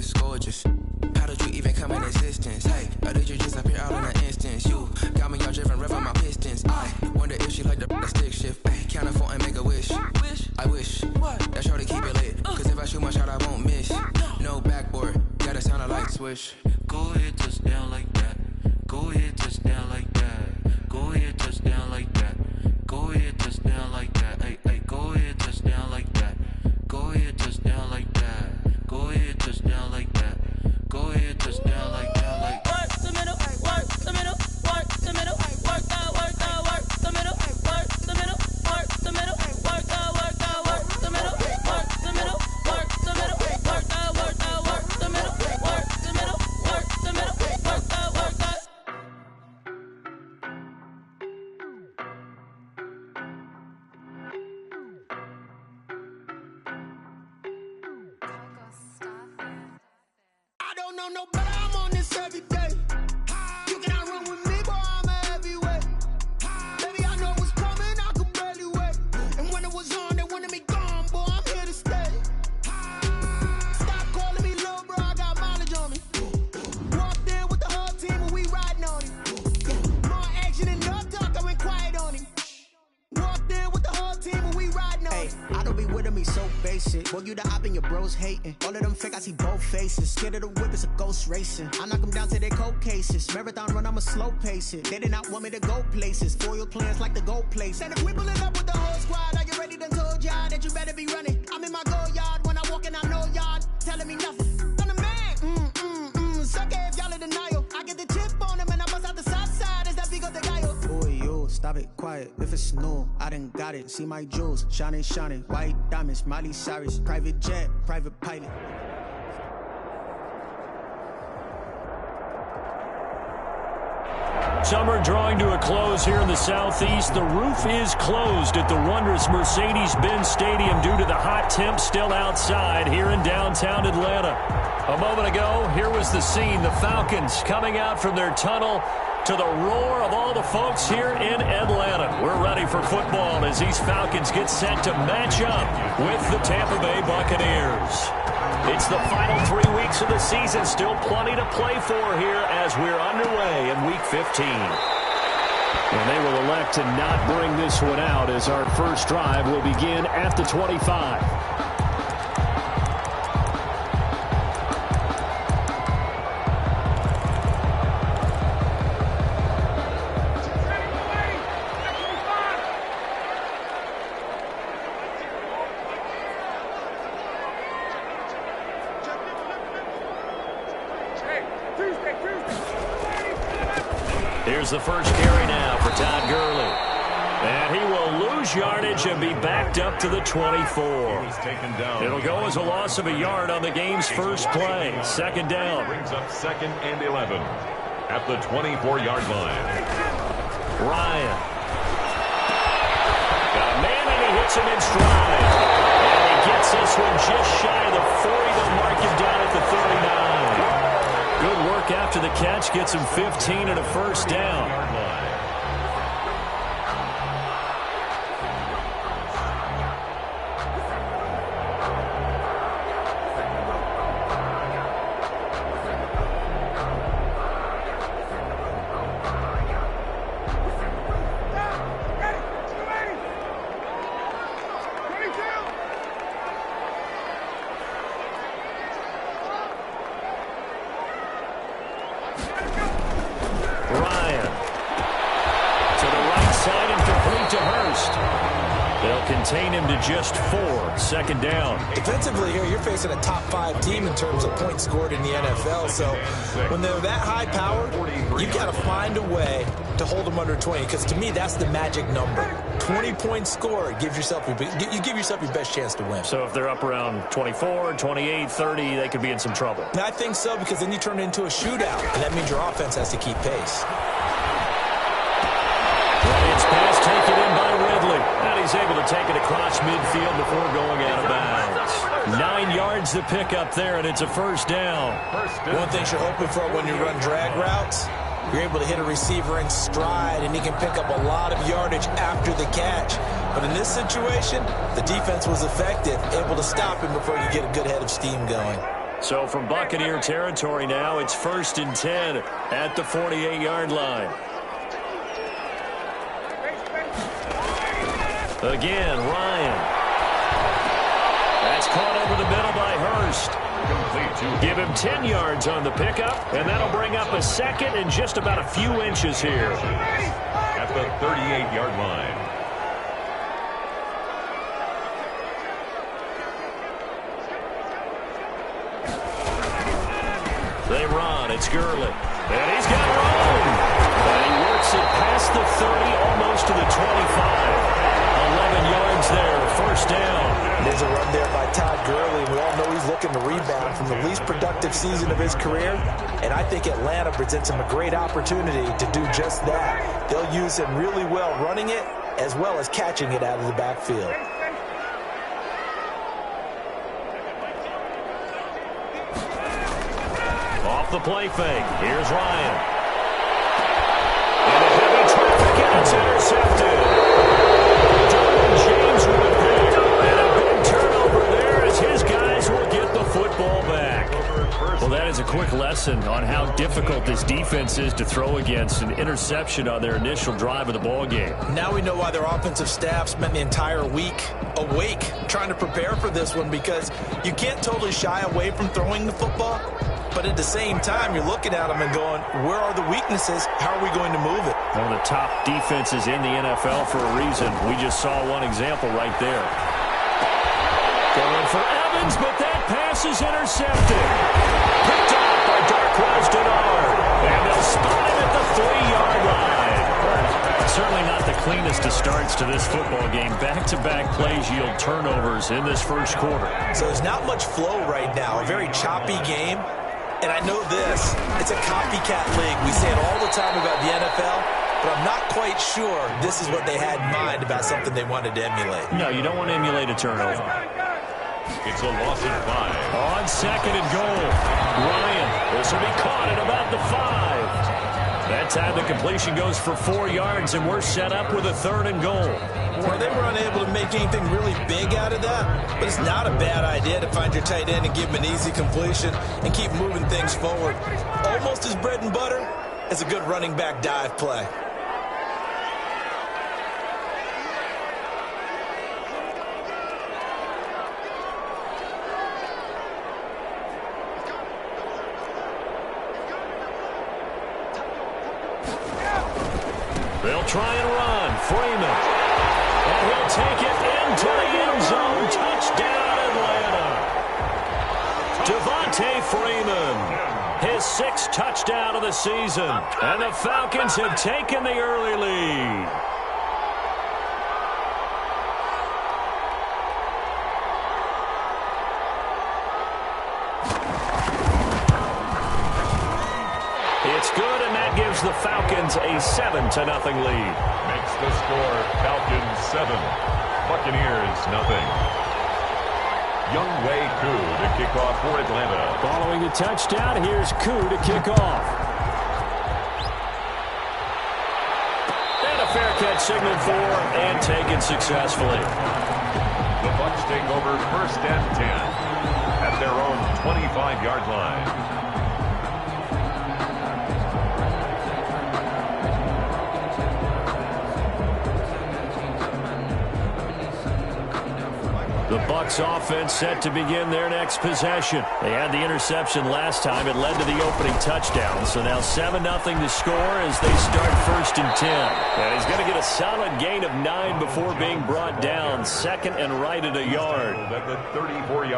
is gorgeous. How did you even come in existence? Hey, or did you just appear out in an instance? You got me all driven, revving my pistons. I wonder if she like the stick shift. Hey, count a 4 and make a wish. I wish that shorty keep it lit. Cause if I shoot my shot, I won't miss. No backboard, gotta sound a light switch. Go ahead, touchdown like that. Go ahead, touchdown like that. Go ahead, touchdown like that. Go ahead, touchdown like that. Hey, hey, go ahead, touchdown like that. Go ahead, touchdown like that. Go ahead, touchdown like that. Go ahead, touchdown like that. Like work the middle, work the middle, work the middle, work that, work the middle, work the middle, work the middle, work that, work the middle, work the middle, work the middle, work that, work the middle, work the middle, work the middle, work that, work that. I don't know no better, I'm on this every day. You cannot run with me, boy, I'm a heavyweight. Baby, I know what's coming, I could barely wait. And when it was on, they wanted me gone, boy, I'm here to stay. Stop calling me little bro, I got mileage on me. Walked in with the whole team and we riding on him. More action and no talk, I went quiet on him. Walked in with the whole team and we riding on him. I don't be with him, he's so basic. Boy, you the op and your bros hating. All of them fake, I see both faces. Scared of the whip, it's a ghost racing. I knock them down to their cold cases. Marathon run, I'ma slow pace it. They did not want me to go places. Foil plans like the gold place. And if we pulling up with the whole squad, are you ready? Done told y'all that you better be running. I'm in my go yard when I walk in, I know y'all telling me nothing. I'm the man, sucker if y'all in denial. I get the chip on him and I bust out the south side. Is that big of the guy? Boy, you, stop it, quiet. If it's new, I done got it. See my jewels, shining, shining. White diamonds, Miley Cyrus. Private jet, private pilot. Summer drawing to a close here in the southeast. The roof is closed at the wondrous Mercedes-Benz Stadium due to the hot temps still outside here in downtown Atlanta. A moment ago, here was the scene. The Falcons coming out from their tunnel to the roar of all the folks here in Atlanta. We're ready for football as these Falcons get set to match up with the Tampa Bay Buccaneers. It's the final 3 weeks of the season. Still plenty to play for here as we're underway in Week 15. And they will elect to not bring this one out as our first drive will begin at the 25. Here's the first carry now for Todd Gurley. And he will lose yardage and be backed up to the 24. It'll go as a loss of a yard on the game's first play. Second down. Brings up 2nd and 11 at the 24-yard line. Ryan. Got a man and he hits him in stride. And he gets this one just shy of the 40. They'll mark him down at the 39. Good work after the catch. Gets him 15 and a first down. Contain him to just 4. Second down. Defensively here, you're facing a top 5 team in terms of points scored in the NFL. So when they're that high powered, you've got to find a way to hold them under 20. Because to me, that's the magic number. 20 points scored gives yourself you give yourself your best chance to win. So if they're up around 24, 28, 30, they could be in some trouble. And I think so, because then you turn it into a shootout, and that means your offense has to keep pace. It's pass taken in by Ridley. And he's able to take it across midfield before going out of bounds. 9 yards to pick up there, and it's a first down. One thing you're hoping for when you run drag routes, you're able to hit a receiver in stride, and he can pick up a lot of yardage after the catch. But in this situation, the defense was effective, able to stop him before you get a good head of steam going. So from Buccaneer territory now, it's 1st and 10 at the 48-yard line. Again, Ryan. That's caught over the middle by Hurst. Give him 10 yards on the pickup, and that'll bring up a 2nd and just about a few inches here. At the 38-yard line. They run. It's Gurley. And he's got room. And he works it past the 30, almost to the 25. 11 yards there, 1st down. There's a run there by Todd Gurley. We all know he's looking to rebound from the least productive season of his career. And I think Atlanta presents him a great opportunity to do just that. They'll use him really well running it as well as catching it out of the backfield. Off the play fake. Here's Ryan. And a heavy traffic, and it's intercepted. James with a pick. And a big turnover there as his guys will get the football back. Well, that is a quick lesson on how difficult this defense is to throw against. An interception on their initial drive of the ball game. Now we know why their offensive staff spent the entire week awake trying to prepare for this one, because you can't totally shy away from throwing the football. But at the same time, you're looking at them and going, where are the weaknesses? How are we going to move it? One of the top defenses in the NFL for a reason. We just saw one example right there. Going for Evans, but that pass is intercepted. Picked up by Darqueze Dennard. And they'll spot him at the 3-yard line. Certainly not the cleanest of starts to this football game. Back-to-back plays yield turnovers in this first quarter. So there's not much flow right now. A very choppy game. And I know this, it's a copycat league. We say it all the time about the NFL, but I'm not quite sure this is what they had in mind about something they wanted to emulate. No, you don't want to emulate a turnover. It's a loss of 5. On 2nd and goal, Ryan. This will be caught at about the 5. That time the completion goes for 4 yards, and we're set up with a 3rd and goal. Well, they were unable to make anything really big out of that, but it's not a bad idea to find your tight end and give him an easy completion and keep moving things forward. Almost as bread and butter as a good running back dive play. They'll try and run. Freeman. And he'll take it into the end zone. Touchdown, Atlanta. Devontae Freeman. His 6th touchdown of the season. And the Falcons have taken the early lead. It's good, and that gives the Falcons a 7-0 lead. Makes the score Falcons 7, Buccaneers 0. Younghoe Koo to kick off for Atlanta. Following the touchdown, here's Koo to kick off. And a fair catch signaled for and taken successfully. The Bucs take over 1st and 10 at their own 25-yard line. The Bucs offense set to begin their next possession. They had the interception last time. It led to the opening touchdown. So now 7-0 to score as they start 1st and 10. And he's going to get a solid gain of 9 before being brought down. 2nd and right at a yard.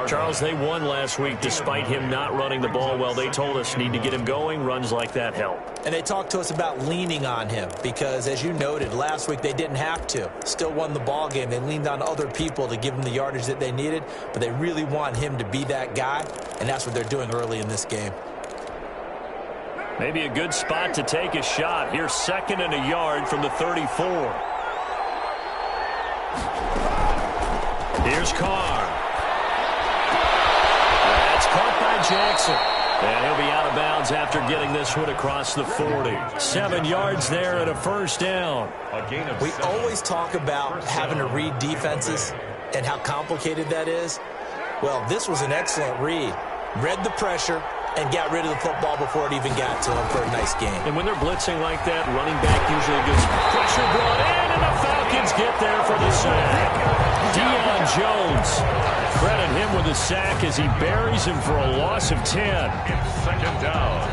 Charles, they won last week despite him not running the ball well. They told us need to get him going. Runs like that help. And they talked to us about leaning on him because, as you noted, last week they didn't have to. Still won the ball game. They leaned on other people to give them the yardage that they needed, but they really want him to be that guy, and that's what they're doing early in this game. Maybe a good spot to take a shot. Here's 2nd and a yard from the 34. Here's Carr. That's caught by Jackson. And he'll be out of bounds after getting this one across the 40. 7 yards there and a 1st down. We always talk about having to read defenses and how complicated that is. Well, this was an excellent read. read the pressure, and got rid of the football before it even got to him for a nice game. And when they're blitzing like that, running back usually gets pressure brought in, and the Falcons get there for the sack. Deion Jones, credit him with a sack as he buries him for a loss of 10. It's second down.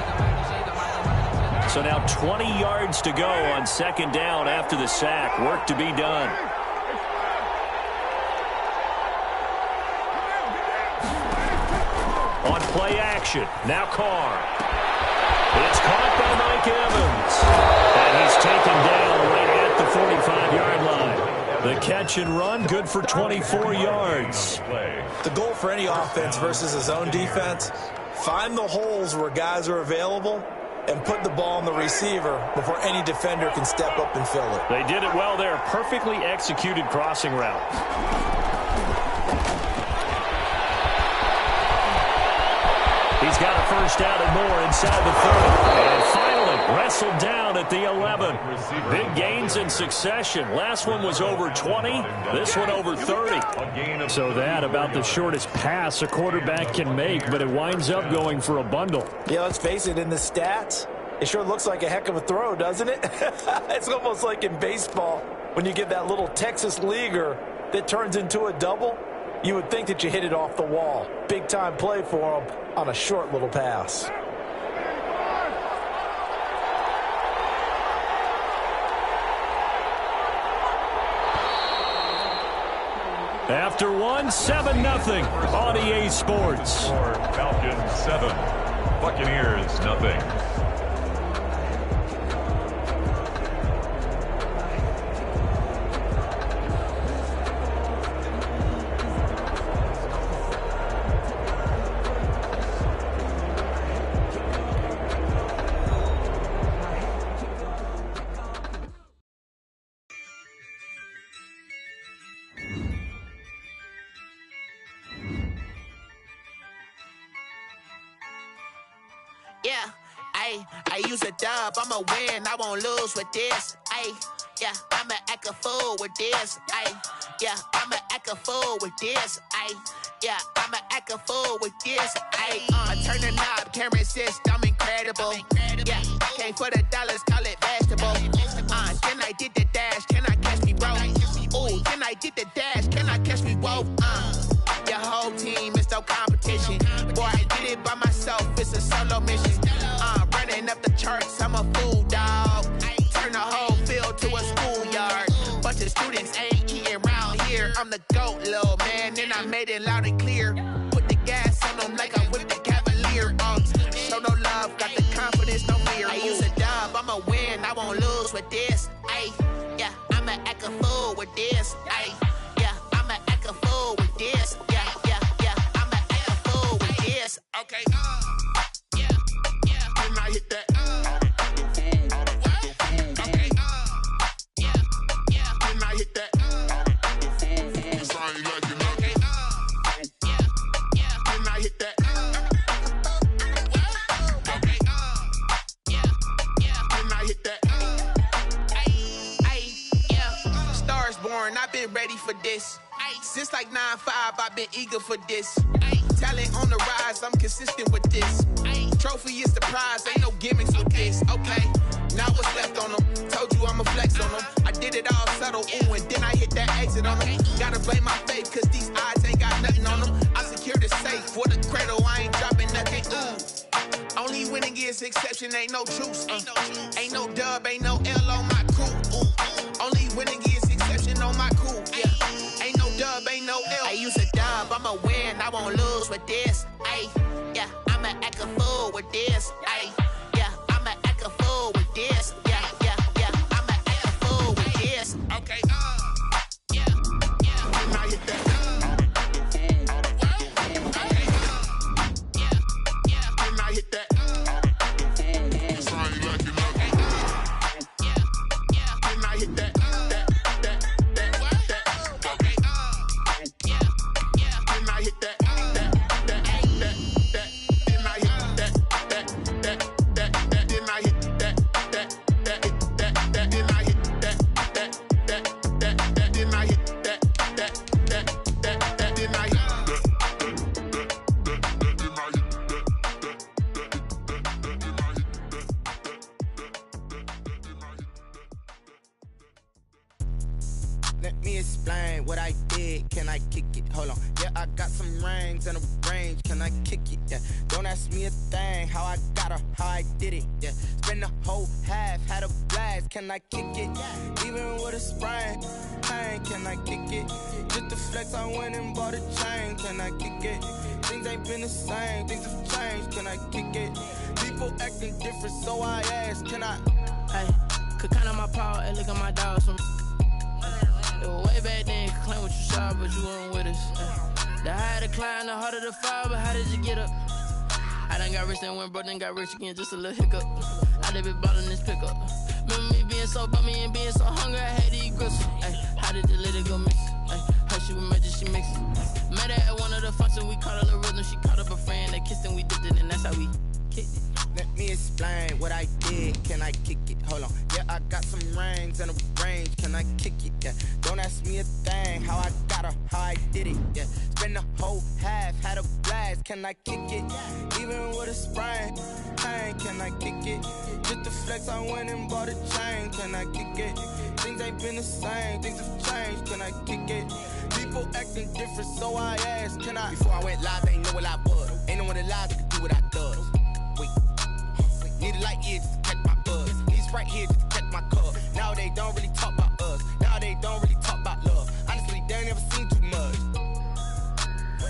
So now 20 yards to go on second down after the sack. Work to be done. On play action, now Carr. It's caught by Mike Evans. And he's taken down right at the 45-yard line. The catch and run, good for 24 yards. The goal for any offense versus his own defense, find the holes where guys are available and put the ball on the receiver before any defender can step up and fill it. They did it well there. Perfectly executed crossing route. He's got a first down and more inside the 30. And finally wrestled down at the 11. Big gains in succession. Last one was over 20. This one over 30. So that about the shortest pass a quarterback can make, but it winds up going for a bundle. Yeah, let's face it, in the stats, it sure looks like a heck of a throw, doesn't it? It's almost like in baseball when you get that little Texas leaguer that turns into a double. You would think that you hit it off the wall. Big time play for him on a short little pass. After one, 7-0 on EA Sports. Falcons 7, Buccaneers nothing. Yeah, I use a dub, I'ma win, I won't lose with this. Yeah, I'ma act a fool with this. Yeah, I'ma act a fool with this. Yeah, I'ma act a fool with this. Turn the knob, camera assist, I'm incredible. Yeah, came for the dollars, call it vegetable. Then I did the dash, can I catch me, bro? Ooh, then I did the dash, can I catch me, whoa? Your whole team is no competition. Boy, I did it by myself, it's a solo mission. Running up the charts, I'm a fool, dog. Turn the whole field to a schoolyard. Bunch of students ain't eating around here. I'm the GOAT, little man, and I made it loud and clear. Put the gas on them like I'm with the Cavalier. Show no love, got the confidence, no fear. I use a dub, I'ma win, I won't lose with this. Yeah, I'ma act a fool with this. Yeah, I'ma act a fool with this. Yeah, I'ma act a fool with this. Okay, yeah, can I hit that? Okay, yeah, can I hit that? It's only like you know. Okay, yeah, can I hit that? Okay, yeah, can I hit that? Yeah, Stars born, I've been ready for this. Since like 9-5, I've been eager for this. Talent on the rise, I'm consistent with this. Trophy is the prize, ain't no gimmicks with this. Okay, now what's left on them? Told you I'ma flex on them. I did it all subtle, ooh, and then I hit that exit on them. Gotta blame my faith, cause these odds ain't got nothing on them. I secure the safe for the cradle, I ain't dropping nothing, ooh. Only winning is exception, ain't no truce. Ain't no dub, ain't no L on my crew. Only winning is exception on my crew. Yeah, ain't no dub, ain't no L. I use a dub, I'ma win, I won't lose with this. Yeah, I'ma act a fool with this. Yeah, I'ma act a fool with this. Yeah, I'ma act a fool with this. Okay, yeah, can I hit that? Okay, yeah, can I hit that? It's only like you know. Okay, yeah, can I hit that? Okay, yeah, can I hit that? explain what I did. Can I kick it? Hold on. Yeah, I got some rings and a range. Can I kick it? Yeah. Don't ask me a thing. How I got her, how I did it. Yeah. Spend the whole half, had a blast. Can I kick it? Even with a sprain. Pain, can I kick it? Just the flex, I went and bought a chain. Can I kick it? Things ain't been the same. Things have changed. Can I kick it? People acting different, so I ask. Can I? Hey, could count on my power and look at my dogs from. It was way back then, could claim what you saw, but you weren't with us. The higher the climb, the harder the fall, but how did you get up? I done got rich, then went broke, then got rich again, just a little hiccup. I done been ballin' this pickup. Remember me being so bummy and being so hungry, I had to eat gristle. Ay, how did the lady go miss? Her she was magic, she mixed it. Met her at one of the functions, we caught a little rhythm, she caught up a friend, they kissed and we dipped it, and that's how we kicked it. Let me explain what I did. Can I kick it? Hold on. Yeah, I got some rings and a range. Can I kick it? Yeah. Don't ask me a thing. How I got her, how I did it. Yeah. Spend the whole half, had a blast. Can I kick it? Even with a sprain. Pain, can I kick it? Just the flex, I went and bought a chain. Can I kick it? Things ain't been the same. Things have changed. Can I kick it? People acting different, so I asked. Can I? Before I went live, they ain't know what I was. Ain't no one alive that could do what I does. Need a light year just to catch my buzz. Need Sprite here just to catch my cup. Now they don't really talk about us. Now they don't really talk about love. Honestly, they ain't never seen too much.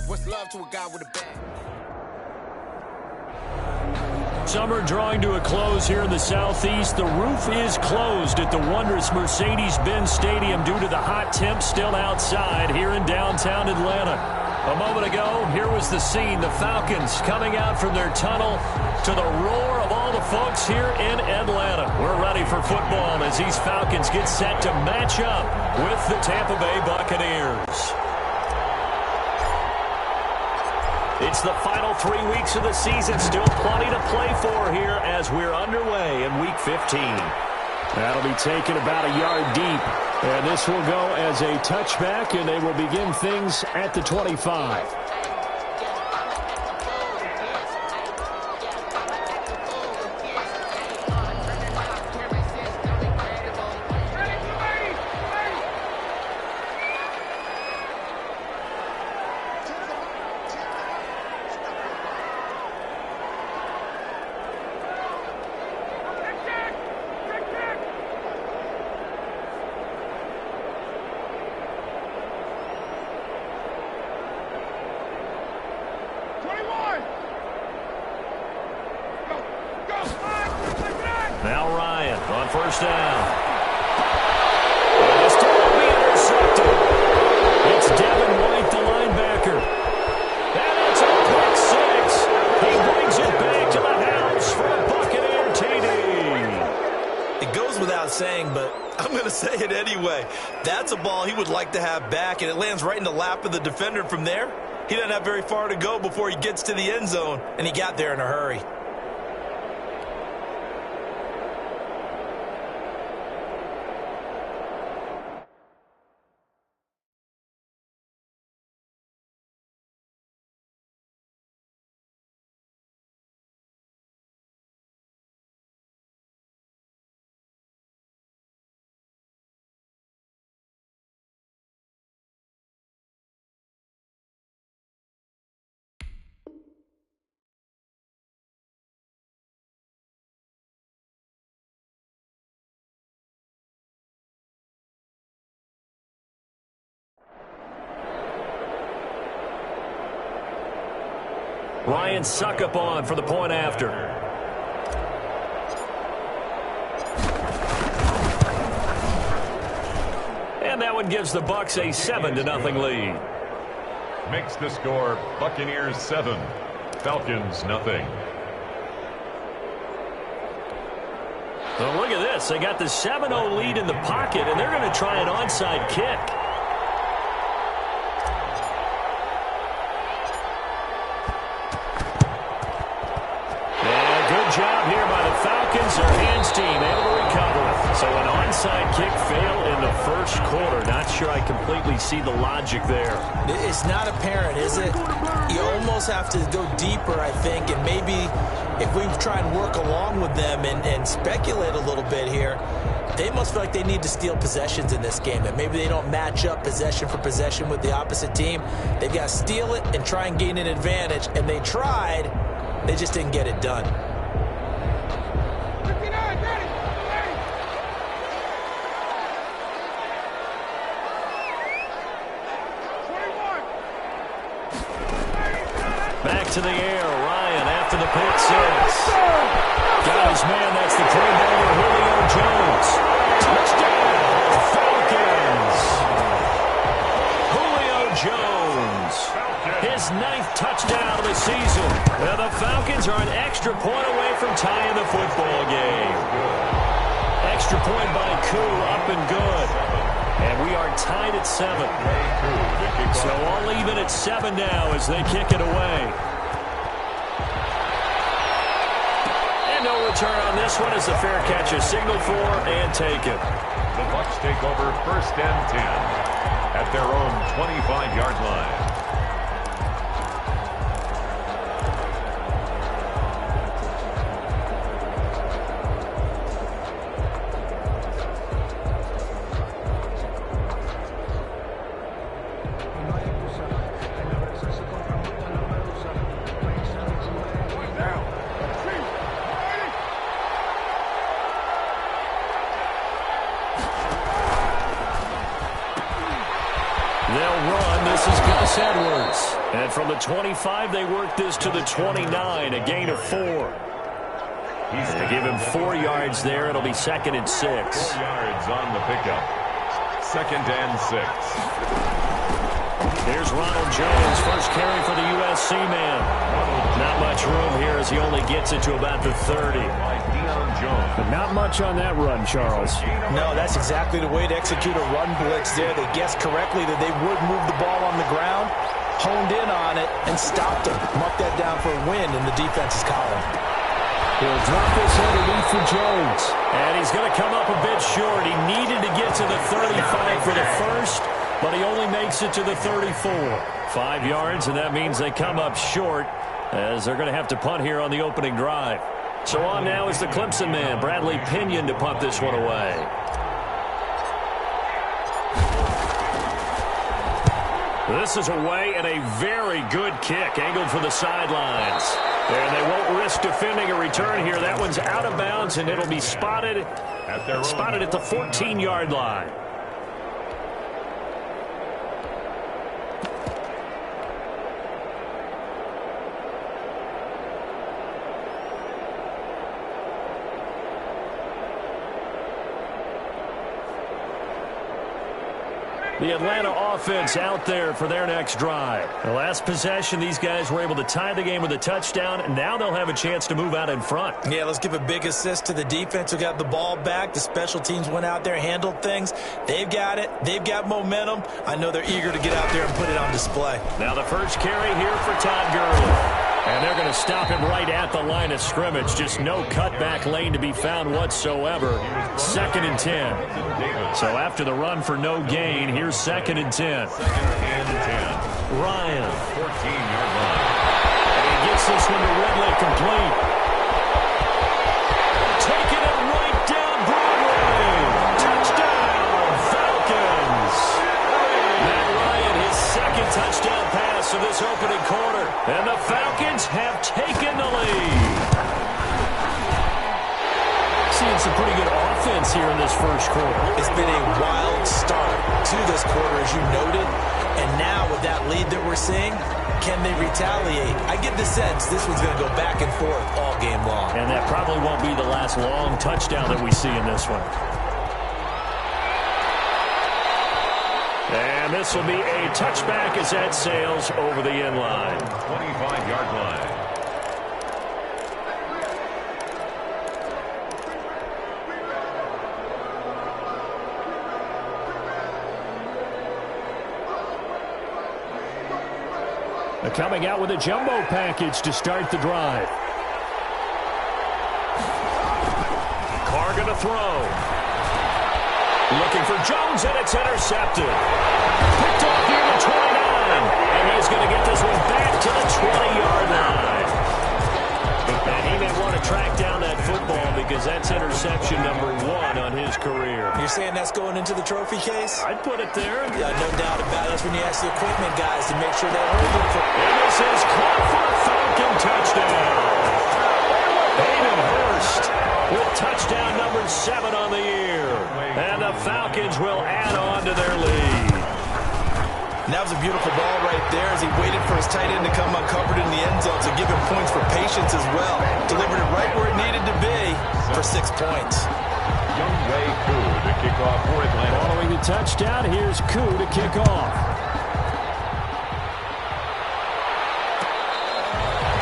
What's love to a guy with a bag? Summer drawing to a close here in the Southeast. The roof is closed at the wondrous Mercedes-Benz Stadium due to the hot temps still outside here in downtown Atlanta. A moment ago, here was the scene. The Falcons coming out from their tunnel to the roar of all the folks here in Atlanta. We're ready for football as these Falcons get set to match up with the Tampa Bay Buccaneers. It's the final 3 weeks of the season. Still plenty to play for here as we're underway in Week 15. That'll be taken about a yard deep. And this will go as a touchback, and they will begin things at the 25. Now Ryan on first down. This time will be intercepted. It's Devin White, the linebacker. And it's a quick 6. He brings it back to the house for a Buccaneer TD. It goes without saying, but I'm going to say it anyway. That's a ball he would like to have back, and it lands right in the lap of the defender from there. He doesn't have very far to go before he gets to the end zone, and he got there in a hurry. Ryan Succop on for the point after. And that one gives the Bucs a 7-0 lead. Makes the score Buccaneers 7, Falcons nothing. Well, look at this. They got the 7-0 lead in the pocket, and they're going to try an onside kick. Job here by the Falcons. Their hands team able to recover. So an onside kick failed in the first quarter. Not sure I completely see the logic there. It's not apparent, is it? You almost have to go deeper, I think, and maybe if we try and work along with them and speculate a little bit here, they must feel like they need to steal possessions in this game, and maybe they don't match up possession for possession with the opposite team. They've got to steal it and try and gain an advantage, and they tried. They just didn't get it done. Back to the air, Ryan after the pick six. Got his man, that's the playmaker, Julio Jones. Touchdown, Falcons! Julio Jones, his 9th touchdown of the season. Now the Falcons are an extra point away from tying the football game. Extra point by Koo, up and good. And we are tied at 7. So I'll leave it at 7 now as they kick it away. And no return on this one as the fair catch is signaled for and taken. The Bucs take over 1st and 10 at their own 25-yard line. Edwards. And from the 25, they work this to the 29, a gain of 4. They give him 4 yards there. It'll be 2nd and 6. 4 yards on the pickup. 2nd and 6. Here's Ronald Jones, first carry for the USC man. Not much room here as he only gets it to about the 30. But not much on that run, Charles. No, that's exactly the way to execute a run blitz there. They guessed correctly that they would move the ball on the ground, honed in on it, and stopped them. Mark that down for a win in the defense's column. He'll drop this underneath for Jones. And he's going to come up a bit short. He needed to get to the 35 for the first, but he only makes it to the 34. 5 yards, and that means they come up short as they're going to have to punt here on the opening drive. So on now is the Clemson man, Bradley Pinion, to punt this one away. This is away and a very good kick, angled for the sidelines. And they won't risk defending a return here. That one's out of bounds, and it'll be spotted at the 14-yard line. The Atlanta offense out there for their next drive. The last possession, these guys were able to tie the game with a touchdown, and now they'll have a chance to move out in front. Yeah, let's give a big assist to the defense who got the ball back. The special teams went out there, handled things. They've got it. They've got momentum. I know they're eager to get out there and put it on display. Now the first carry here for Todd Gurley. And they're going to stop him right at the line of scrimmage. Just no cutback lane to be found whatsoever. 2nd and 10. So after the run for no gain, here's 2nd and 10. 2nd and 10. Ryan. 14-yard line. And he gets this one to Ridley complete. Taking it right down Broadway. Touchdown, Falcons. Matt Ryan, his 2nd touchdown pass of this opening quarter. And the Falcons have taken the lead. Seeing some pretty good offense here in this first quarter. It's been a wild start to this quarter, as you noted. And now with that lead that we're seeing, can they retaliate? I get the sense this one's going to go back and forth all game long. And that probably won't be the last long touchdown that we see in this one. And this will be a touchback as that sails over the end line. 25-yard line. They're coming out with a jumbo package to start the drive. Carr going to throw. Looking for Jones, and it's intercepted. Picked off here to 29. And he's going to get this one back to the 20-yard line. And he may want to track down that football because that's interception number 1 on his career. You're saying that's going into the trophy case? I'd put it there. Yeah, no doubt about it. That's when you ask the equipment guys to make sure they hold it for. And this is caught for a Falcon touchdown. Hayden Hurst with touchdown number 7 on the year. And the Falcons will add on to their lead. And that was a beautiful ball right there as he waited for his tight end to come uncovered in the end zone to give him points for patience as well. Delivered it right where it needed to be for 6 points. Younghoe Koo to kick off for Atlanta. Following the touchdown, here's Koo to kick off.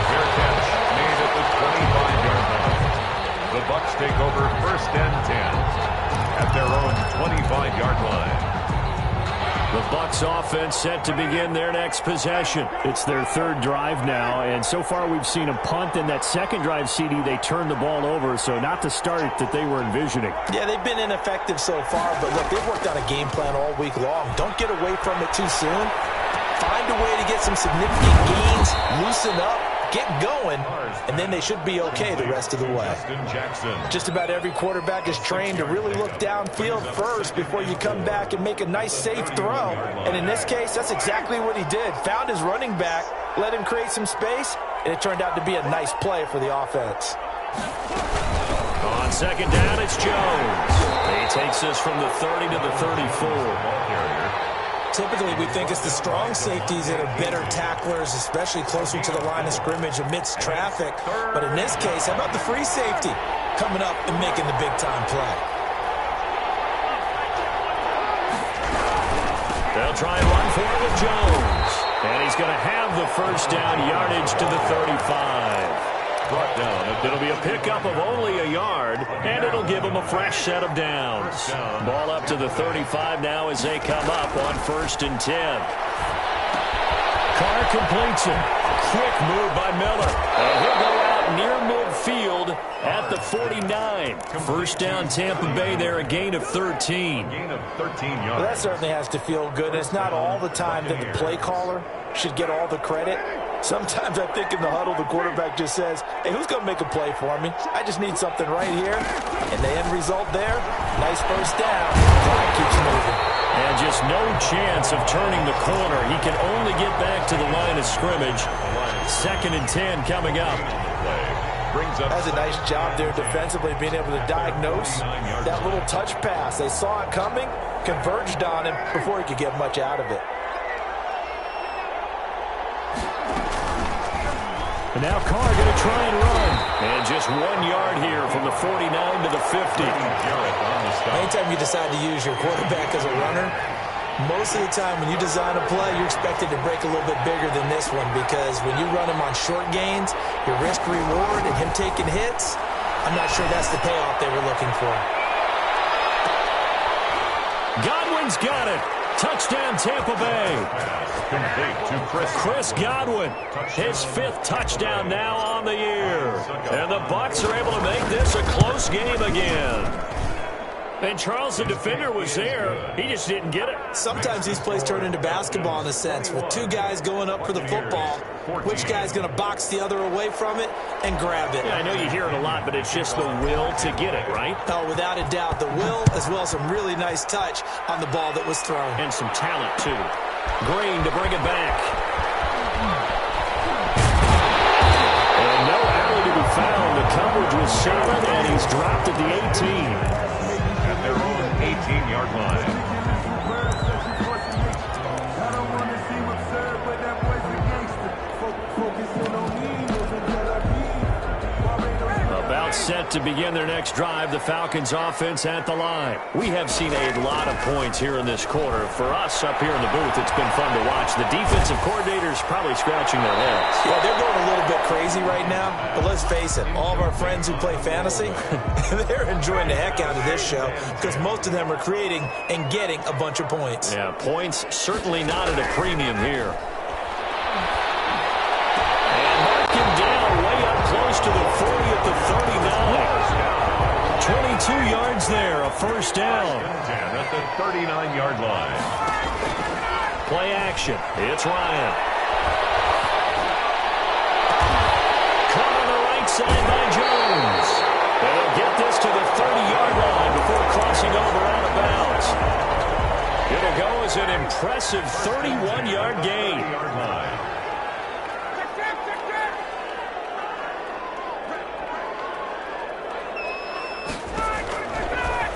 Fair catch made at the 25-yard line. The Bucs take over 1st and 10 at their own 25-yard line. The Bucs offense set to begin their next possession. It's their 3rd drive now, and so far we've seen a punt. In that 2nd drive, CD, they turned the ball over, so not the start that they were envisioning. Yeah, they've been ineffective so far, but look, they've worked on a game plan all week long. Don't get away from it too soon. Find a way to get some significant gains, loosen up, get going, and then they should be okay the rest of the way. Just about every quarterback is trained to really look downfield first before you come back and make a nice, safe throw. And in this case, that's exactly what he did. Found his running back, let him create some space, and it turned out to be a nice play for the offense. On 2nd down, it's Jones. He takes us from the 30 to the 34. Typically, we think it's the strong safeties that are better tacklers, especially closer to the line of scrimmage amidst traffic. But in this case, how about the free safety coming up and making the big-time play? They'll try and run for it with Jones. And he's going to have the 1st down, yardage to the 35. Brought down. It'll be a pickup of only a yard, and it'll give them a fresh set of downs. Ball up to the 35 now as they come up on 1st and 10. Carr completes it. Quick move by Miller. And he'll go out near midfield at the 49. 1st down, Tampa Bay there, a gain of 13. Gain of 13 yards. Well, that certainly has to feel good. It's not all the time that the play caller should get all the credit. Sometimes I think in the huddle, the quarterback just says, hey, who's going to make a play for me? I just need something right here. And the end result there, nice 1st down. Clock keeps moving. And just no chance of turning the corner. He can only get back to the line of scrimmage. 2nd and 10 coming up. That's a nice job there defensively, being able to diagnose that little touch pass. They saw it coming, converged on him before he could get much out of it. And now Carr going to try and run. And just 1 yard here from the 49 to the 50. Anytime you decide to use your quarterback as a runner, most of the time when you design a play, you're expected to break a little bit bigger than this one, because when you run him on short gains, your risk-reward and him taking hits, I'm not sure that's the payoff they were looking for. Godwin's got it. Touchdown, Tampa Bay. Complete to Chris Godwin, his 5th touchdown now on the year. And the Bucs are able to make this a close game again. And Charles, the defender, was there. He just didn't get it. Sometimes these plays turn into basketball in a sense, with 2 guys going up for the football. Which guy's going to box the other away from it and grab it? Yeah, I know you hear it a lot, but it's just the will to get it, right? Oh, without a doubt. The will, as well as some really nice touch on the ball that was thrown. And some talent, too. Green to bring it back. And no alley to be found. The coverage was solid, and he's dropped at the 18. At their own 18-yard line. About set to begin their next drive, the Falcons offense at the line. We have seen a lot of points here in this quarter. For us up here in the booth, it's been fun to watch. The defensive coordinators probably scratching their heads. Yeah, they're going a little bit crazy right now, but let's face it, all of our friends who play fantasy, they're enjoying the heck out of this show because most of them are creating and getting a bunch of points. Yeah, points certainly not at a premium here. And mark him down way up close to the 40 at the 39. 22 yards there, a 1st down. At the 39-yard line. Play action. It's Ryan. Caught on the right side by Jones. And they'll get this to the 30-yard line before crossing It'll go as an impressive 31-yard gain.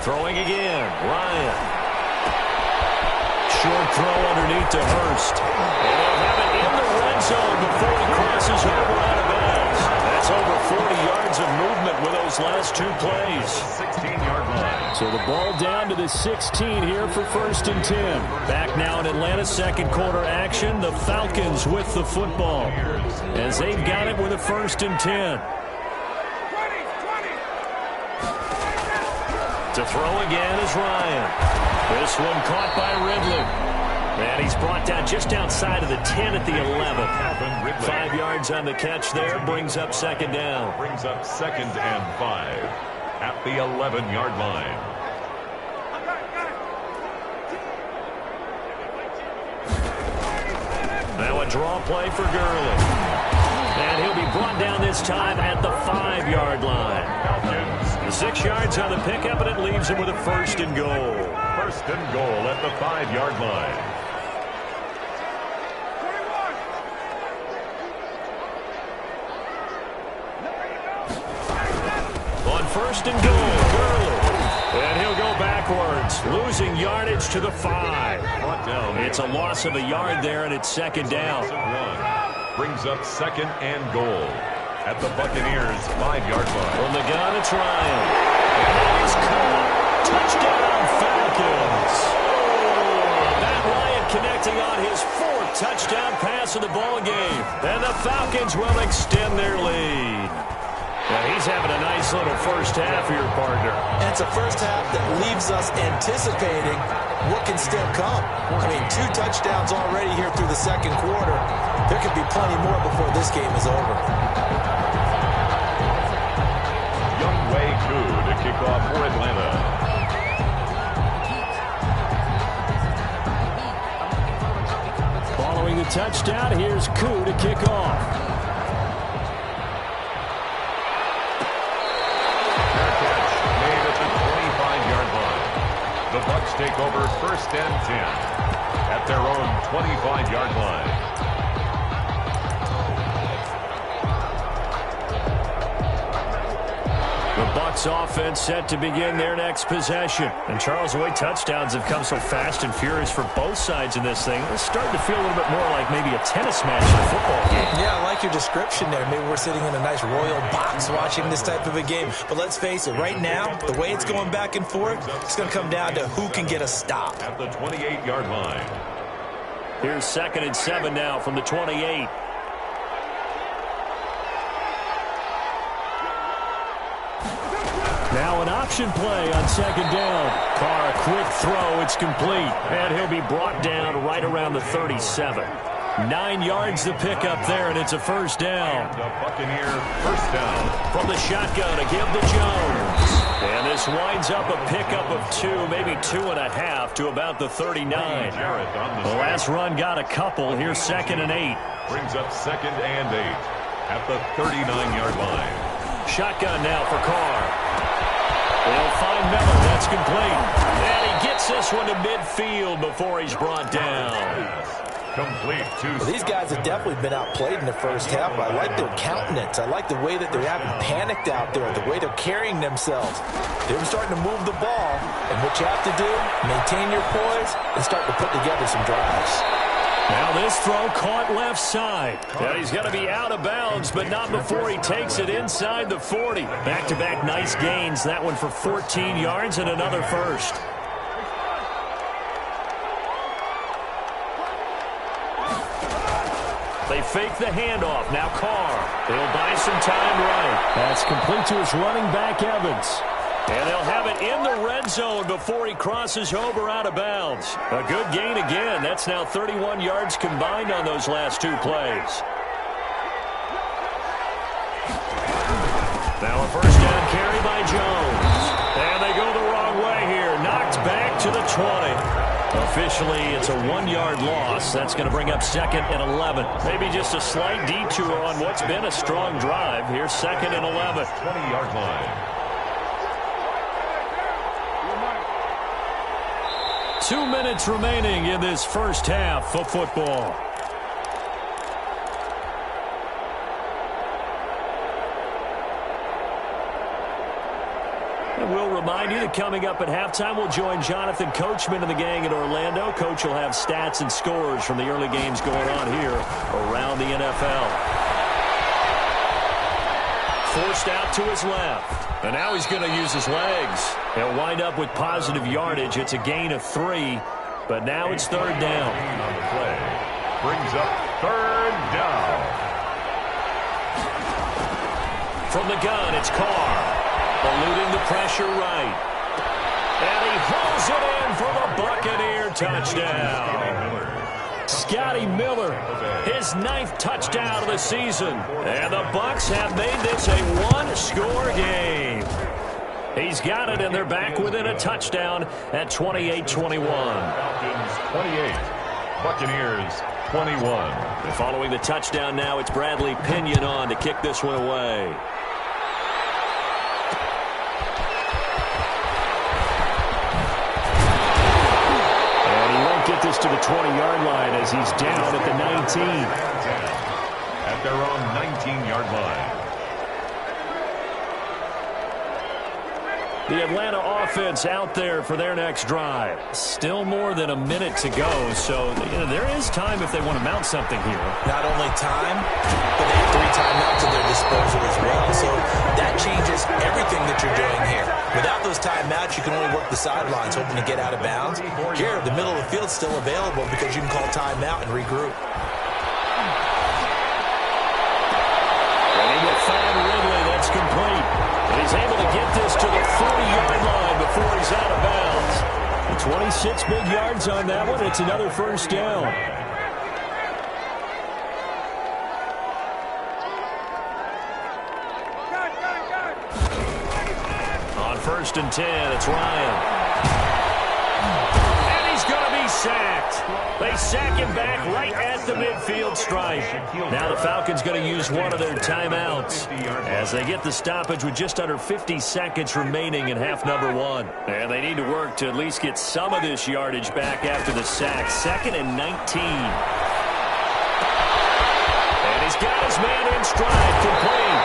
Throwing again, Ryan. Short throw underneath to Hurst. And they'll have it in the red zone before he crosses over out of bounds. That's over 40 yards of movement with those last two plays. 16-yard line. So the ball down to the 16 here for 1st and 10. Back now in Atlanta, second quarter action. The Falcons with the football as they've got it with a 1st and 10. To throw again is Ryan. This one caught by Ridley. And he's brought down just outside of the 10 at the 11. 5 yards on the catch there. Brings up 2nd down. Brings up 2nd and 5 at the 11-yard line. Now a draw play for Gurley. And he'll be brought down this time at the 5-yard line. 6 yards on the pickup, and it leaves him with a 1st and goal. 1st and goal at the 5-yard line. On 1st and goal, Gurley. And he'll go backwards, losing yardage to the 5. It's a loss of a yard there, and it's 2nd down. Brings up 2nd and goal at the Buccaneers' 5-yard line. From the gun, it's Ryan. And that is caught. Touchdown, Falcons. Matt Ryan connecting on his 4th touchdown pass of the ball game. And the Falcons will extend their lead. Well, he's having a nice little first half here, partner. And it's a first half that leaves us anticipating what can still come. I mean, 2 touchdowns already here through the second quarter. There could be plenty more before this game is over. Younghoe Koo to kick off for Atlanta. Following the touchdown, here's Koo to kick off. Made at the 25-yard line. The Bucs take over 1st and 10 at their own 25-yard line. The Bucs offense set to begin their next possession. And Charles, the way touchdowns have come so fast and furious for both sides in this thing, it's starting to feel a little bit more like maybe a tennis match in a football game. Yeah, I like your description there. Maybe we're sitting in a nice royal box watching this type of a game. But let's face it, right now, the way it's going back and forth, it's going to come down to who can get a stop. At the 28-yard line. Here's 2nd and 7 now from the 28. Now an option play on 2nd down. Carr, a quick throw. It's complete. And he'll be brought down right around the 37. 9 yards to pick up there, and it's a 1st down. The Buccaneer 1st down. From the shotgun to give to Jones. And this winds up a pickup of 2, maybe 2.5 to about the 39. The last run got a couple. Here's 2nd and 8. Brings up 2nd and 8 at the 39-yard line. Shotgun now for Carr. They'll find Miller. That's complete. And he gets this one to midfield before he's brought down. Complete to Well, these guys have definitely been outplayed in the first half. I like their countenance. I like the way that they haven't panicked out there, the way they're carrying themselves. They're starting to move the ball. And what you have to do, maintain your poise and start to put together some drives. Now this throw caught left side. Now he's got to be out of bounds, but not before he takes it inside the 40. Back-to-back nice gains. That one for 14 yards and another 1st. They fake the handoff. Now Carr. They'll buy some time right. That's complete to his running back, Evans. And they'll have it in the red zone before he crosses over out of bounds. A good gain again. That's now 31 yards combined on those last 2 plays. Now a 1st down carry by Jones. And they go the wrong way here. Knocked back to the 20. Officially, it's a 1-yard loss. That's going to bring up 2nd and 11. Maybe just a slight detour on what's been a strong drive. Here's 2nd and 11. 20-yard line. 2 minutes remaining in this first half of football. And we'll remind you that coming up at halftime, we'll join Jonathan Coachman and the gang in Orlando. Coach will have stats and scores from the early games going on here around the NFL. Forced out to his left. And now he's going to use his legs. He'll wind up with positive yardage. It's a gain of 3, but now it's third down. On the play. Brings up third down. From the gun, it's Carr. Eluding the pressure right. And he hauls it in for the Buccaneer touchdown. Scotty Miller, his 9th touchdown of the season. And the Bucs have made this a one-score game. He's got it, and they're back within a touchdown at 28-21. Falcons 28, Buccaneers 21. And following the touchdown now, it's Bradley Pinion on to kick this one away. Get this to the 20-yard line as he's down at the 19. At their own 19-yard line. The Atlanta offense out there for their next drive. Still more than a minute to go, so there is time if they want to mount something here. Not only time, but they have 3 timeouts at their disposal as well. So that changes everything that you're doing here. Without those timeouts, you can only work the sidelines, hoping to get out of bounds. Here, the middle of the field is still available because you can call timeout and regroup. And he will find Ridley. That's complete. And he's able to get this to the 40-yard line before he's out of bounds. And 26 big yards on that one. It's another first down. On 1st and 10, it's Ryan. And he's going to be sacked. They sack him back right at the midfield stripe. Now the Falcons going to use one of their timeouts as they get the stoppage with just under 50 seconds remaining in half number 1. And they need to work to at least get some of this yardage back after the sack. 2nd and 19. And he's got his man in stride, complete.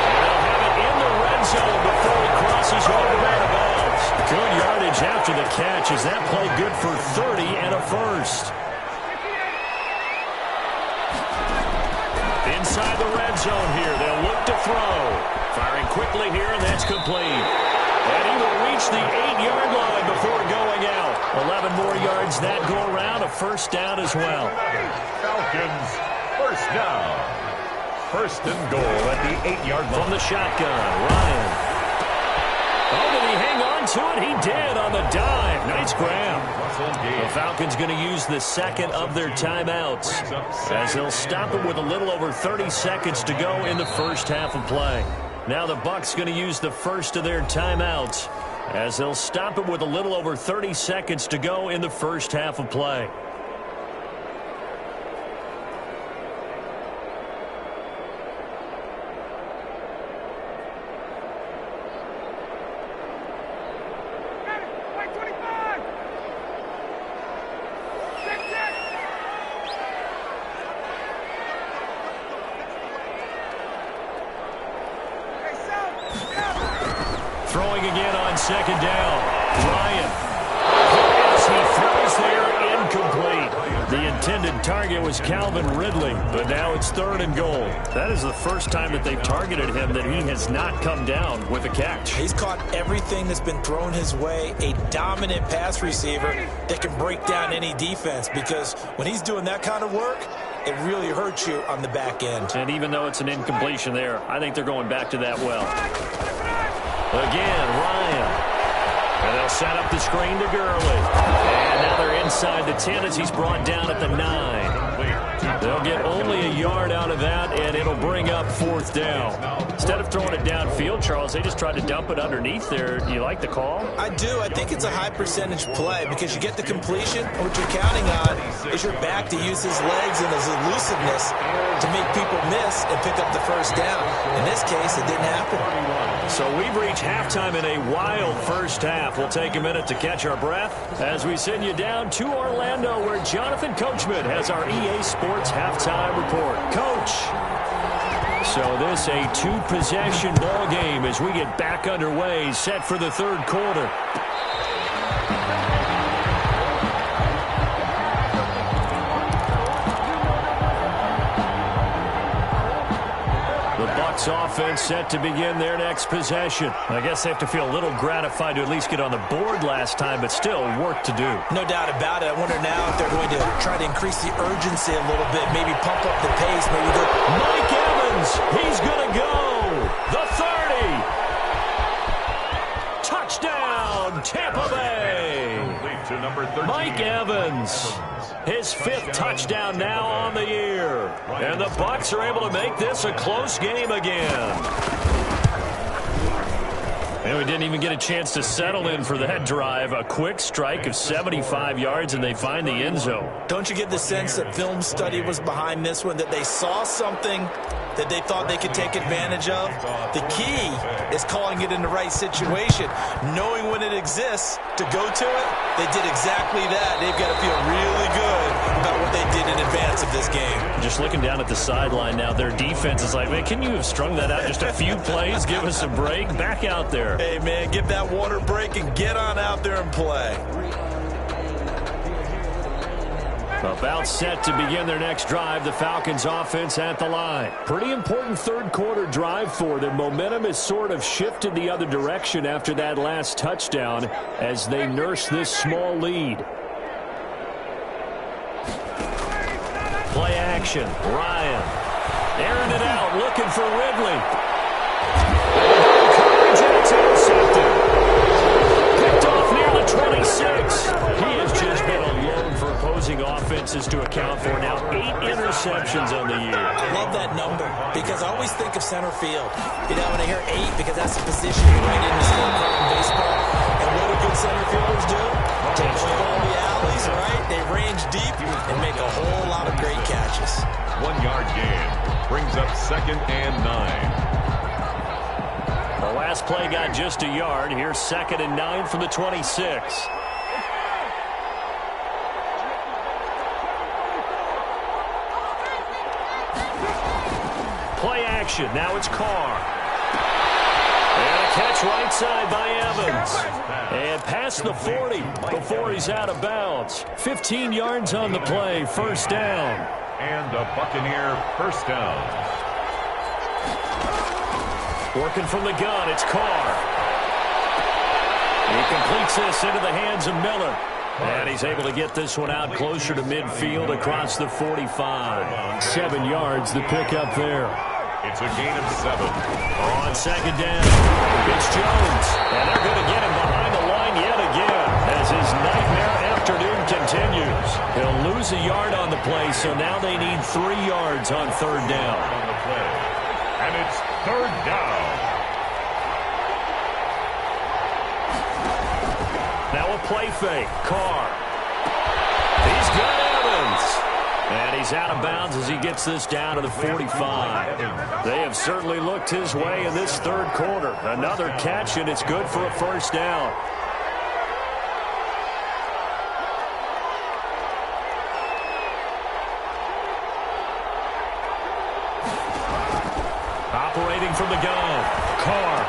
And they'll have it in the red zone before he crosses over out of bounds. Good yardage after the catch. Is that play good for 30 and a first? Inside the red zone here. They'll look to throw. Firing quickly here, and that's complete. And he will reach the 8-yard line before going out. 11 more yards that go around. A first down as well. Falcons first down. 1st and goal at the 8-yard line. From the shotgun, Ryan. Oh, did he hang on to it? He did on the dive. Nice grab. The Falcons going to use the 2nd of their timeouts as they'll stop it with a little over 30 seconds to go in the first half of play. Now the Bucs going to use the 1st of their timeouts as they'll stop it with a little over 30 seconds to go in the first half of play. Throwing again on 2nd down. Ryan. As he throws there, incomplete. The intended target was Calvin Ridley, but now it's 3rd and goal. That is the first time that they've targeted him that he has not come down with a catch. He's caught everything that's been thrown his way. A dominant pass receiver that can break down any defense, because when he's doing that kind of work, it really hurts you on the back end. And even though it's an incompletion there, I think they're going back to that well. Again, Ryan. And they'll set up the screen to Gurley. And now they're inside the 10 as he's brought down at the 9. They'll get only a yard out of that, and it'll bring up 4th down. Instead of throwing it downfield, Charles, they just tried to dump it underneath there. Do you like the call? I do. I think it's a high percentage play because you get the completion, and what you're counting on is your back to use his legs and his elusiveness to make people miss and pick up the first down. In this this case, it didn't happen. So we've reached halftime in a wild first half. We'll take a minute to catch our breath as we send you down to Orlando, where Jonathan Coachman has our EA Sports halftime report. Coach. So this a two-possession ball game as we get back underway, set for the third quarter. Offense set to begin their next possession. I guess they have to feel a little gratified to at least get on the board last time, but still work to do. No doubt about it. I wonder now if they're going to try to increase the urgency a little bit, maybe pump up the pace, maybe go. Mike Evans, he's going to go. The 30. Touchdown, Tampa Bay. Mike Evans, his 5th touchdown now on the year. And the Bucs are able to make this a close game again. And we didn't even get a chance to settle in for that drive. A quick strike of 75 yards, and they find the end zone. Don't you get the sense that film study was behind this one, that they saw something that they thought they could take advantage of? The key is calling it in the right situation, knowing when it exists to go to it. They did exactly that. They've got to feel really good about what they did in advance of this game. Just looking down at the sideline now, their defense is like, man, can you have strung that out just a few plays? Give us a break. Back out there. Hey, man, get that water break and get on out there and play. About set to begin their next drive, the Falcons offense at the line. Pretty important third quarter drive for them. Momentum has sort of shifted the other direction after that last touchdown as they nurse this small lead. Play action. Ryan. Airing it out, looking for Ridley. Coverage, and it's intercepted. Picked off near the 26. He has just been alone for opposing offenses to account for. Now 8 interceptions on the year. I love that number because I always think of center field. You know, when I hear 8, because that's the position you right in the scorecard in baseball. And what do good center fielders do? Take the ball in the alleys, right? They range deep and make a whole lot of great catches. 1-yard gain brings up 2nd and 9. The last play got just a yard. Here's 2nd and 9 from the 26. Play action. Now it's Carr. And a catch right side by Evans. And past the 40 before he's out of bounds. 15 yards on the play. First down. And a Buccaneer first down. Working from the gun, it's Carr. He completes this into the hands of Miller. And he's able to get this one out closer to midfield across the 45. 7 yards, the pickup there. It's a gain of 7. On 2nd down, it's Jones. And they're going to get him behind the line yet again as his nightmare afternoon continues. He'll lose a yard on the play, so now they need 3 yards on 3rd down. On the play. And it's 3rd down. Now a play fake. Carr. He's got Evans. And he's out of bounds as he gets this down to the 45. They have certainly looked his way in this third quarter. Another catch, and it's good for a first down. Operating from the gun. Carr.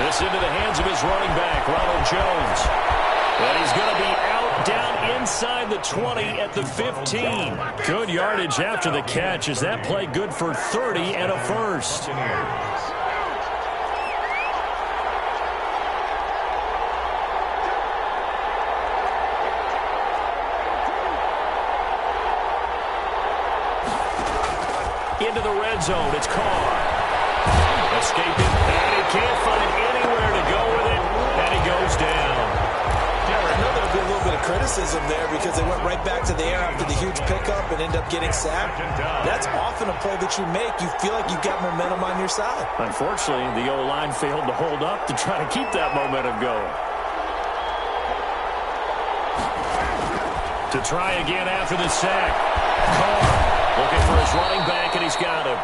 This into the hands of his running back, Ronald Jones. And he's going to be out down inside the 20 at the 15. Good yardage after the catch. Is that play good for 30 and a first? Into the red zone. It's Carr. Escaping, and he can't find anywhere to go with it, and he goes down. Yeah, I know there'll be a little bit of criticism there because they went right back to the air after the huge pickup and end up getting sacked. That's often a play that you make. You feel like you've got momentum on your side. Unfortunately, the O-line failed to hold up to try to keep that momentum going. To try again after the sack. Carr looking for his running back, and he's got him.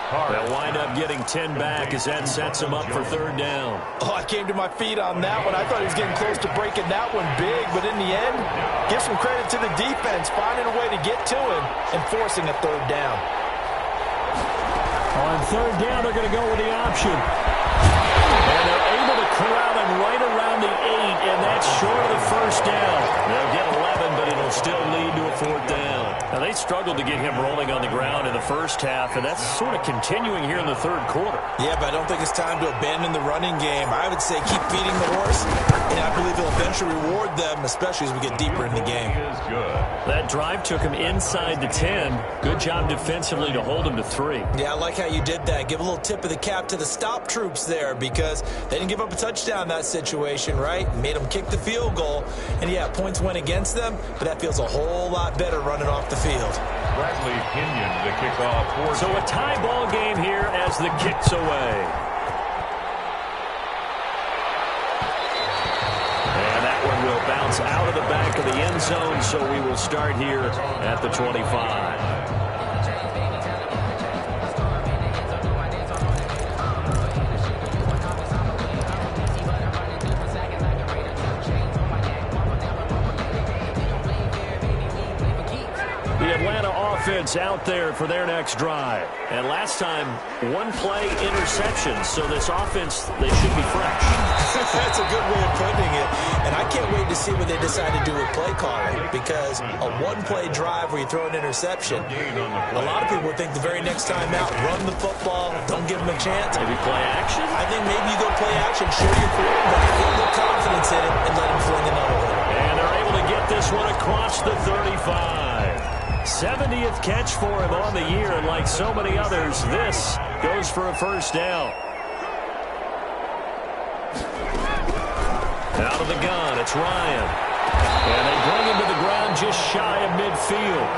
They'll wind up getting 10 back as that sets them up for third down. Oh, I came to my feet on that one. I thought he was getting close to breaking that one big, but in the end, give some credit to the defense, finding a way to get to him and forcing a third down. On third down, they're going to go with the option. And they're able to corral him right around the 8, and that's short of the first down. They'll get 11, but it'll still lead to a fourth down. Now, they struggled to get him rolling on the ground in the first half, and that's sort of continuing here in the third quarter. Yeah, but I don't think it's time to abandon the running game. I would say keep feeding the horse, and I believe he'll eventually reward them, especially as we get deeper in the game. That drive took him inside the 10. Good job defensively to hold him to 3. Yeah, I like how you did that. Give a little tip of the cap to the stop troops there because they didn't give up a touchdown in that situation, right? Made them kick the field goal. And, yeah, points went against them, but that feels a whole lot better running off the field. Bradley Pinion, the kickoff. So a tie ball game here as the kick's away. And that one will bounce out of the back of the end zone, so we will start here at the 25. The Atlanta offense out there for their next drive. And last time, one play interception. So this offense, they should be fresh. That's a good way of putting it. And I can't wait to see what they decide to do with play calling. Because a one-play drive where you throw an interception, a lot of people would think the very next time out, run the football, don't give them a chance. Maybe play action? I think maybe you go play action, show your quarterback, get a little confidence in it, and let him fling another one. And they're able to get this one across the 35. 70th catch for him on the year, and like so many others, this goes for a first down. Out of the gun, it's Ryan. And they bring him to the ground just shy of midfield.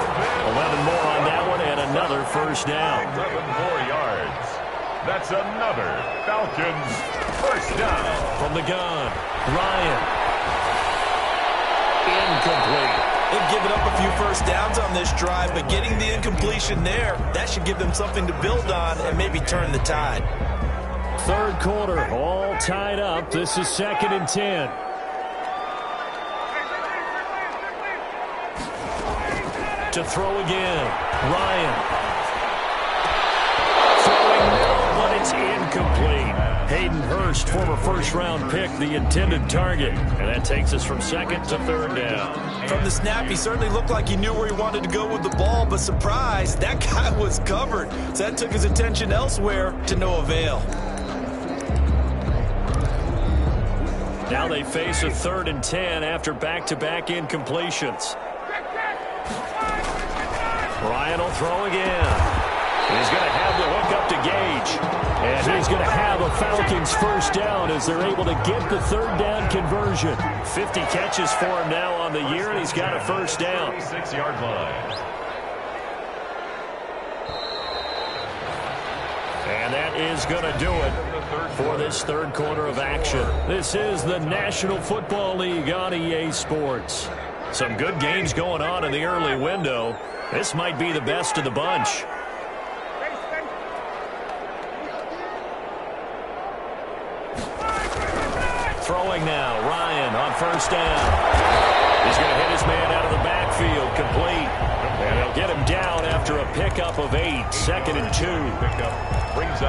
11 more on that one, and another first down. 11 more yards. That's another Falcons first down. From the gun, Ryan. Incomplete. They've given up a few first downs on this drive, but getting the incompletion there, that should give them something to build on and maybe turn the tide. Third quarter, all tied up. This is 2nd and 10. To throw again, Ryan. Throwing middle, but it's incomplete. Hayden Hurst, former first-round pick, the intended target. And that takes us from 2nd to 3rd down. From the snap, he certainly looked like he knew where he wanted to go with the ball, but surprise, that guy was covered. So that took his attention elsewhere to no avail. Now they face a 3rd and 10 after back-to-back incompletions. Ryan will throw again. He's going to have the hook up to Gage. And he's going to have a Falcons first down as they're able to get the 3rd down conversion. 50 catches for him now on the year, and he's got a first down. 6-yard line. And that is going to do it for this third quarter of action. This is the National Football League on EA Sports. Some good games going on in the early window. This might be the best of the bunch. Throwing now, Ryan on first down. He's going to hit his man out of the backfield, complete. And they'll get him down after a pickup of 8, 2nd and 2.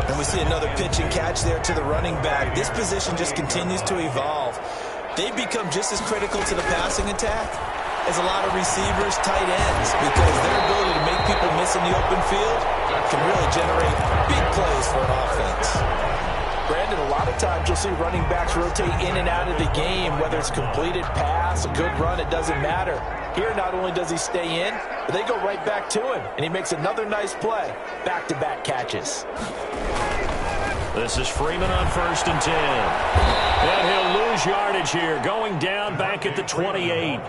And we see another pitch and catch there to the running back. This position just continues to evolve. They become just as critical to the passing attack as a lot of receivers, tight ends, because their ability to make people miss in the open field can really generate big plays for an offense. Brandon, a lot of times you'll see running backs rotate in and out of the game, whether it's completed pass, a good run, it doesn't matter. Here, not only does he stay in, but they go right back to him, and he makes another nice play. Back-to-back catches. This is Freeman on 1st and 10. And he'll lose yardage here, going down back at the 28.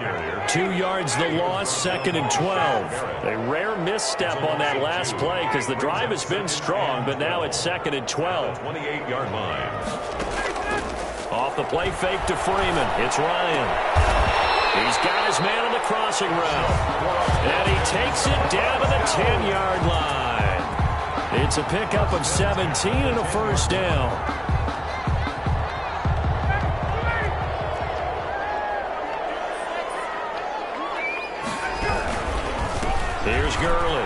2 yards the loss, 2nd and 12. A rare misstep on that last play because the drive has been strong, but now it's 2nd and 12. 28-yard line. Off the play fake to Freeman. It's Ryan. He's got his man on the crossing route. And he takes it down to the 10-yard line. It's a pickup of 17 and a first down. Here's Gurley.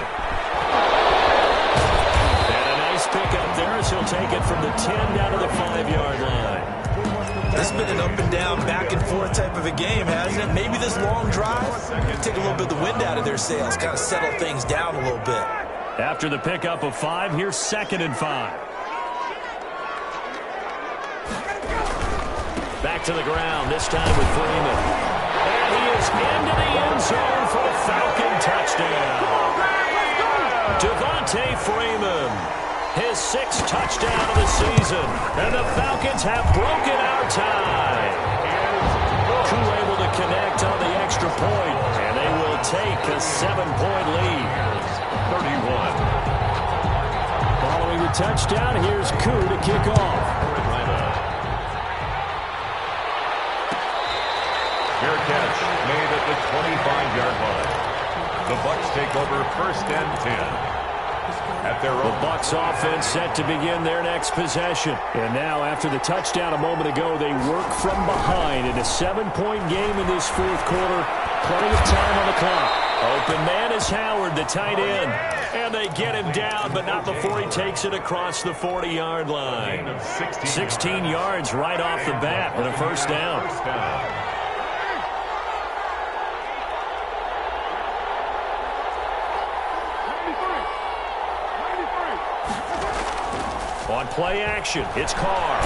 And a nice pickup there as he'll take it from the 10 down to the 5-yard line. This has been an up-and-down, back-and-forth type of a game, hasn't it? Maybe this long drive take a little bit of the wind out of their sails, kind of settle things down a little bit. After the pickup of 5, here's 2nd and 5. Back to the ground, this time with Freeman. And he is into the end zone for a Falcon touchdown. Devontae Freeman, his 6th touchdown of the season. And the Falcons have broken our tie. Koo able to connect on the extra point, and they will take a 7-point lead. 31. Following the touchdown, here's Koo to kick off. Fair catch made at the 25-yard line. The Bucs take over 1st and 10. At their own. The Bucs offense set to begin their next possession. And now, after the touchdown a moment ago, they work from behind in a 7-point game in this 4th quarter. Plenty of time on the clock. Open man is Howard, the tight end. And they get him down, but not before he takes it across the 40-yard line. 16 yards right off the bat with a first down. On play action, it's Carr.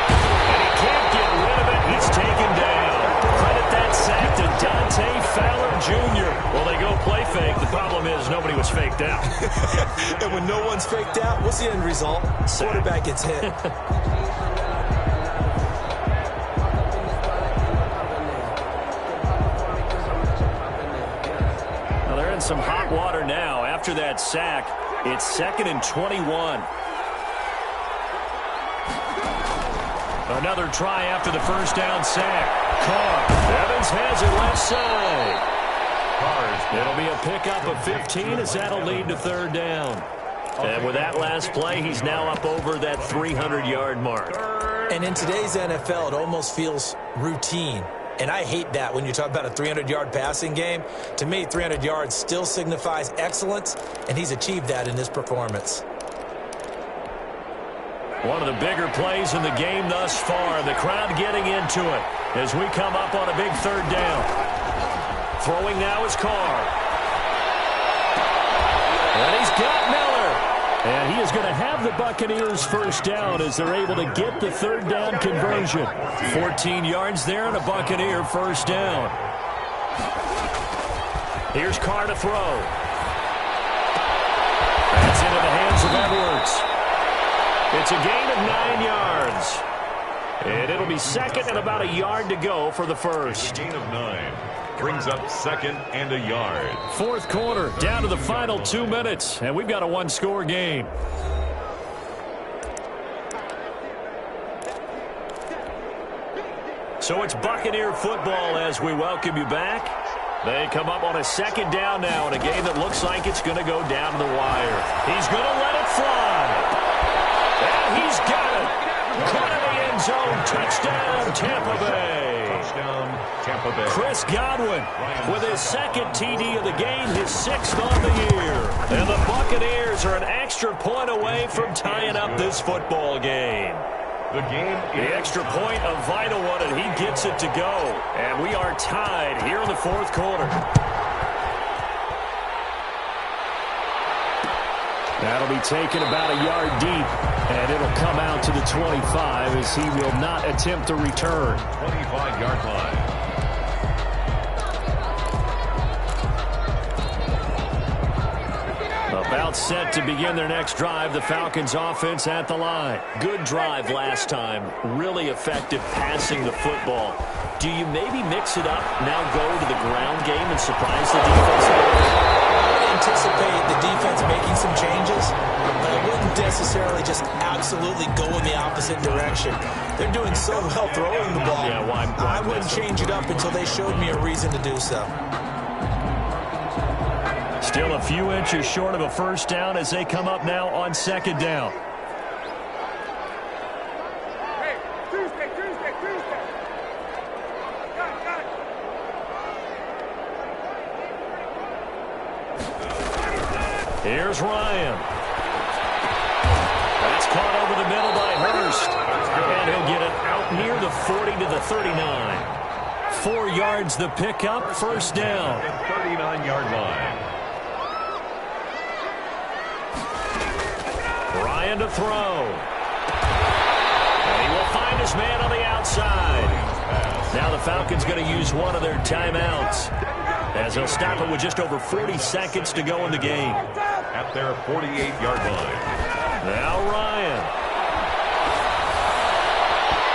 And he can't get rid of it. He's taken down. Credit that sack to Dante Fowler Jr. Well, they go play fake. The problem is nobody was faked out. And when no one's faked out, what's the end result? Quarterback gets hit. Well, they're in some hot water now. After that sack, it's 2nd and 21. Another try after the first down sack. Carr. Evans has it left side. It'll be a pickup of 15 as that'll lead to 3rd down. And with that last play, he's now up over that 300-yard mark. And in today's NFL, it almost feels routine. And I hate that when you talk about a 300-yard passing game. To me, 300 yards still signifies excellence, and he's achieved that in this performance. One of the bigger plays in the game thus far. The crowd getting into it as we come up on a big 3rd down. Throwing now is Carr. And he's got Miller. And he is going to have the Buccaneers first down as they're able to get the 3rd down conversion. 14 yards there and a Buccaneer first down. Here's Carr to throw. That's into the hands of Edwards. It's a gain of 9 yards. And it'll be 2nd and about a yard to go for the first. Gain of 9. Brings up 2nd and a yard. 4th quarter, down to the final 2 minutes. And we've got a 1-score game. So it's Buccaneer football as we welcome you back. They come up on a 2nd down now in a game that looks like it's going to go down to the wire. He's going to let it fly. And he's got it. Caught in the end zone. Touchdown, Tampa Bay. Touchdown, Tampa Bay. Chris Godwin with his 2nd TD of the game, his 6th on the year. And the Buccaneers are an extra point away from tying up this football game. The extra point, a vital one, and he gets it to go. And we are tied here in the 4th quarter. That'll be taken about a yard deep, and it'll come out to the 25 as he will not attempt a return. 25-yard line. About set to begin their next drive, the Falcons offense at the line. Good drive last time. Really effective passing the football. Do you maybe mix it up, now go to the ground game and surprise the defense? I anticipate the defense making some changes, but I wouldn't necessarily just absolutely go in the opposite direction. They're doing so well throwing the ball. Yeah, why I wouldn't change it up until they showed me a reason to do so. Still a few inches short of a first down as they come up now on second down. Here's Ryan. That's caught over the middle by Hurst. And he'll get it out near the 40 to the 39. 4 yards the pickup, first down. 39-yard line. Ryan to throw. And he will find his man on the outside. Now the Falcons going to use one of their timeouts, as they'll stop it with just over 40 seconds to go in the game. At their 48-yard line. Now Ryan.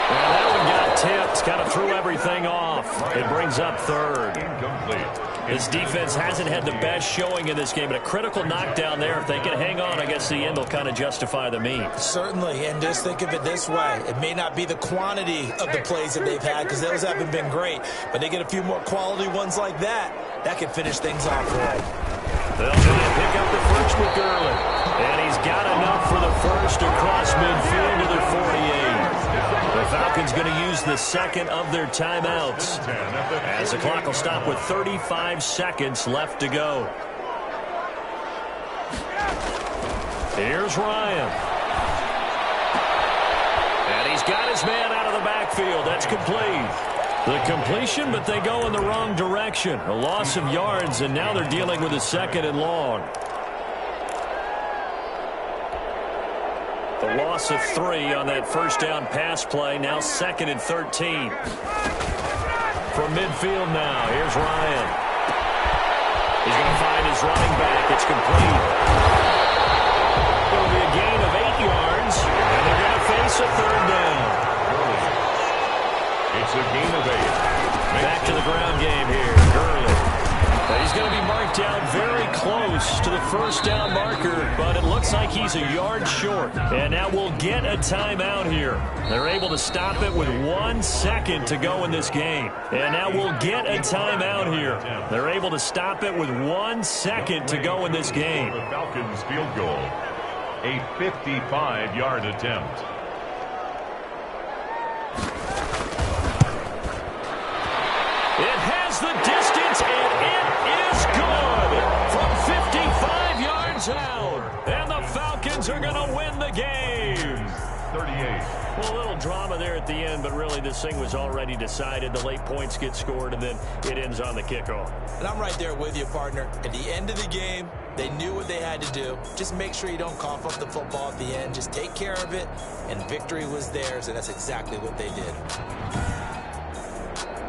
And that one got tipped. Kind of threw everything off. It brings up third. Incomplete. This defense hasn't had the best showing in this game, but a critical knockdown there. If they can hang on, I guess the end will kind of justify the means. Certainly, and just think of it this way. It may not be the quantity of the plays that they've had, because those haven't been great, but they get a few more quality ones like that. That can finish things off for them. They'll try to pick up the first with Gurley. And he's got enough for the first across midfield to their 48. The Falcons going to use the second of their timeouts, as the clock will stop with 35 seconds left to go. Here's Ryan. And he's got his man out of the backfield. That's complete. The completion, but they go in the wrong direction. A loss of yards, and now they're dealing with a second and long. The loss of 3 on that first down pass play. Now second and 13. From midfield now, here's Ryan. He's going to find his running back. It's complete. It'll be a gain of 8 yards, and they're going to face a third down. It's a gain of 8. Back to the ground game here. Gurley. He's going to be marked out very close to the first down marker, but it looks like he's a yard short. And now we'll get a timeout here. They're able to stop it with 1 second to go in this game. And now we'll get a timeout here. They're able to stop it with 1 second to go in this game. The Falcons field goal. A 55-yard attempt. It has the distance, and it is good from 55 yards out. And the Falcons are going to win the game. 38. Well, a little drama there at the end, but really this thing was already decided. The late points get scored, and then it ends on the kickoff. And I'm right there with you, partner. At the end of the game, they knew what they had to do. Just make sure you don't cough up the football at the end. Just take care of it, and victory was theirs, and that's exactly what they did.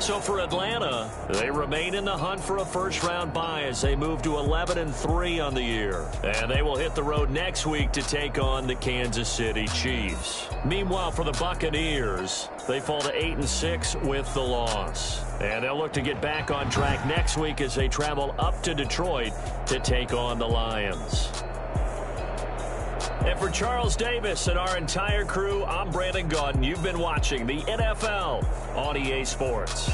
So for Atlanta, they remain in the hunt for a first-round bye as they move to 11-3 on the year. And they will hit the road next week to take on the Kansas City Chiefs. Meanwhile, for the Buccaneers, they fall to 8-6 with the loss. And they'll look to get back on track next week as they travel up to Detroit to take on the Lions. And for Charles Davis and our entire crew, I'm Brandon Gaudin. You've been watching the NFL on EA Sports.